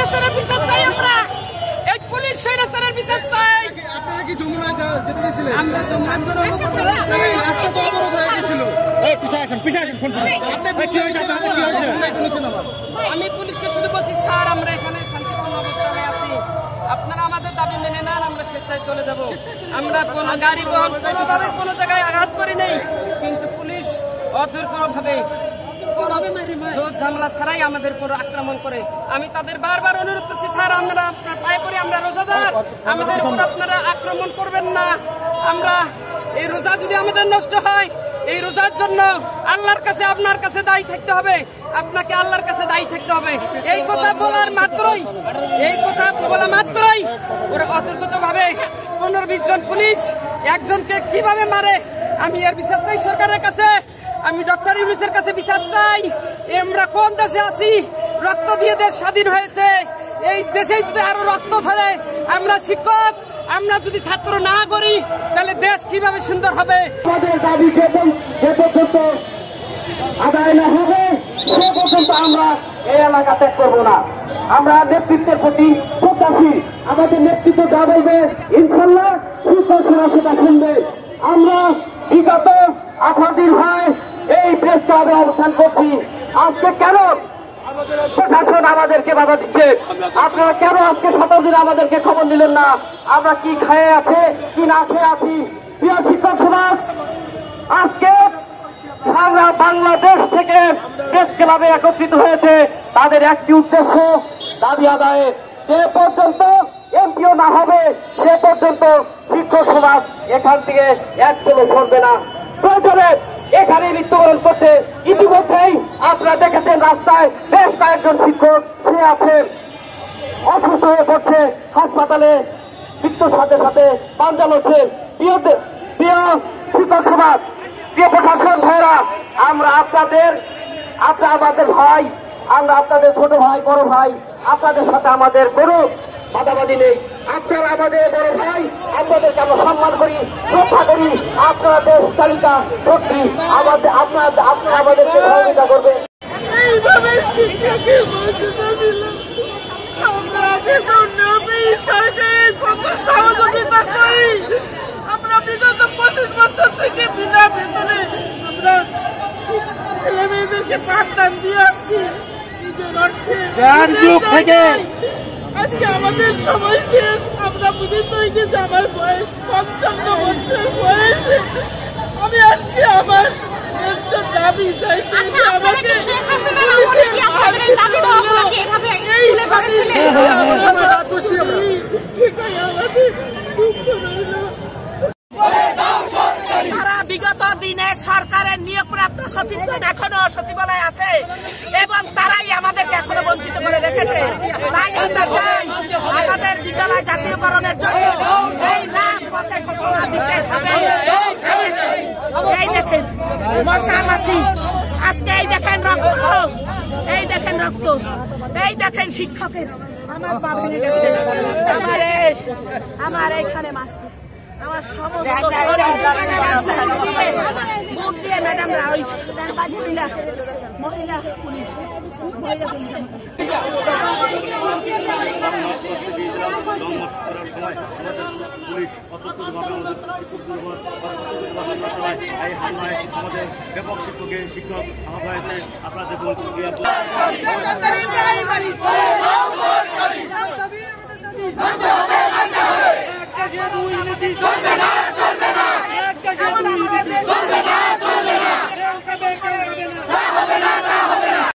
স্বৈরাচারের বিচার চাই আমরা। এই পুলিশ স্বৈরাচারের বিচার চাই। আপনারা কি যমুনায় যেতে গেছিলেন? আমরা যমুনায় রাস্তা তো অবরোধ হয়ে গেছিল। আমি পুলিশকে শুধু বলছি, স্যার আমরা এখানে শান্তিপূর্ণ অবস্থানে আছি, আপনারা আমাদের দাবি মেনে নেন, আমরা স্বেচ্ছায় চলে যাব। আমরা কোনো গাড়ি বহন কোনোভাবে কোনো জায়গায় আঘাত করি নেই, কিন্তু পুলিশ অধৈর্যভাবে ঝামেলা ছাড়াই আমাদের উপর আক্রমণ করে। আমি তাদের বারবার অনুরোধ করছি, স্যার আমরা আপনার পায়ে পড়ি, আমরা রোজাদার, আমাদের উপর আপনারা আক্রমণ করবেন না। আমরা এই রোজা যদি আমাদের নষ্ট হয়, এই রোজার জন্য আল্লাহর কাছে আপনার কাছে দায়ী থাকতে হবে, আপনাকে আল্লাহর কাছে দায়ী থাকতে হবে। এই কথা বলা মাত্রই ওরা অতর্কিতভাবে 15-20 জন পুলিশ একজনকে কিভাবে মারে। আমি এর বিচার চাই সরকারের কাছে, আমি ডক্টর ইউনূসের কাছে বিচার চাই। আমরা কোন দেশে আছি? রক্ত দিয়ে দেশ স্বাধীন হয়েছে। এই দেশে যদি আরো রক্ত ধরে, আমরা শিক্ষক, আমরা যদি ছাত্র না করি, তাহলে দেশ কিভাবে সুন্দর হবে? আমাদের দাবি যে পর্যন্ত আদায় না হবে সে পর্যন্ত আমরা এই এলাকা ত্যাগ করবো না। আমরা নেতৃত্বের প্রতি প্রত্যাশী, আমাদের নেতৃত্ব যা বলবে ইনশাল্লাহ সুশাসনা সেটা শুনবে। আমরা বিগত 18 দিন হয় এই প্রেস ক্লাবে অবস্থান করছি। আজকে কেন প্রশাসন আমাদেরকে বাধা দিচ্ছে? আপনারা কেন আজকে 17 দিন আমাদেরকে খবর দিলেন না আমরা কি খেয়ে আছে কি না খেয়ে আছি? প্রিয় শিক্ষক সমাজ, আজকে সারা বাংলাদেশ থেকে প্রেস ক্লাবে একত্রিত হয়েছে তাদের একটি উদ্দেশ্য, দাবি আদায়ে। যে পর্যন্ত এমপিও না হবে সে পর্যন্ত শিক্ষক সমাজ এখান থেকে এক চলে সরবে না। প্রয়োজনে এখানে মৃত্যুবরণ করছে। ইতিমধ্যেই আপনারা দেখেছেন রাস্তায় বেশ কয়েকজন শিক্ষক শুয়ে আছে, অসুস্থ হয়ে পড়ছে, হাসপাতালে মৃত্যুর সাথে সাথে পাঞ্জা লড়ছে। প্রিয় শিক্ষক সমাজ, প্রিয় প্রশাসন ভাইরা, আমরা আপনারা আমাদের ভাই, আমরা আপনাদের ছোট ভাই বড় ভাই, আপনাদের সাথে আমাদের কোনো বাধাবাধি নেই। আপনারা আমাদের বড় ভাই, আপনাদেরকে আমরা সম্মান করি, শ্রদ্ধা করি। আপনারা দেশ চালিকা শক্তি, আপনারা আমাদেরকে সহযোগিতা করবেন। এইভাবে শিক্ষাকে বলতে আমরা সরকারের কত সহযোগিতা করি। আমরা বিগত 25 বছর থেকে বিনা বেতনে আমরা ছেলে মেয়েদেরকে পাঠদান দিয়ে আসছি নিজের অর্থে। আজকে আমাদের সময় শেষ, আমরা বুঝিত হয়ে গেছি। আমার বয়স 55 বছর বয়সে আমি আজকে আমার দাবি চাইছি। আমাকে তারা বিগত দিনে সরকারের নিয়োগপ্রাপ্ত সচিবগণ এখনো সচিবালয়ে আছে এবং তারাই আমাদেরকে এখনো বঞ্চিত করে রেখেছে। তাই আমরা চাই আমাদের বিদ্যালয় জাতীয়করণের জন্য এই রাজপথে ঘোষণা দিতে হবে। এই দেখেন মশামাছি, আজকে এই দেখেন রক্ত, এই দেখেন রক্ত, এই দেখেন শিক্ষকের আমার পা ভেঙে গেছে, আমার এইখানে মাসি, আমার সমস্ত মুখ দিয়ে ম্যাডামরা ওই মহিলা পুলিশ ব্যাপক শিক্ষক আহ্বায়কে আপনাদের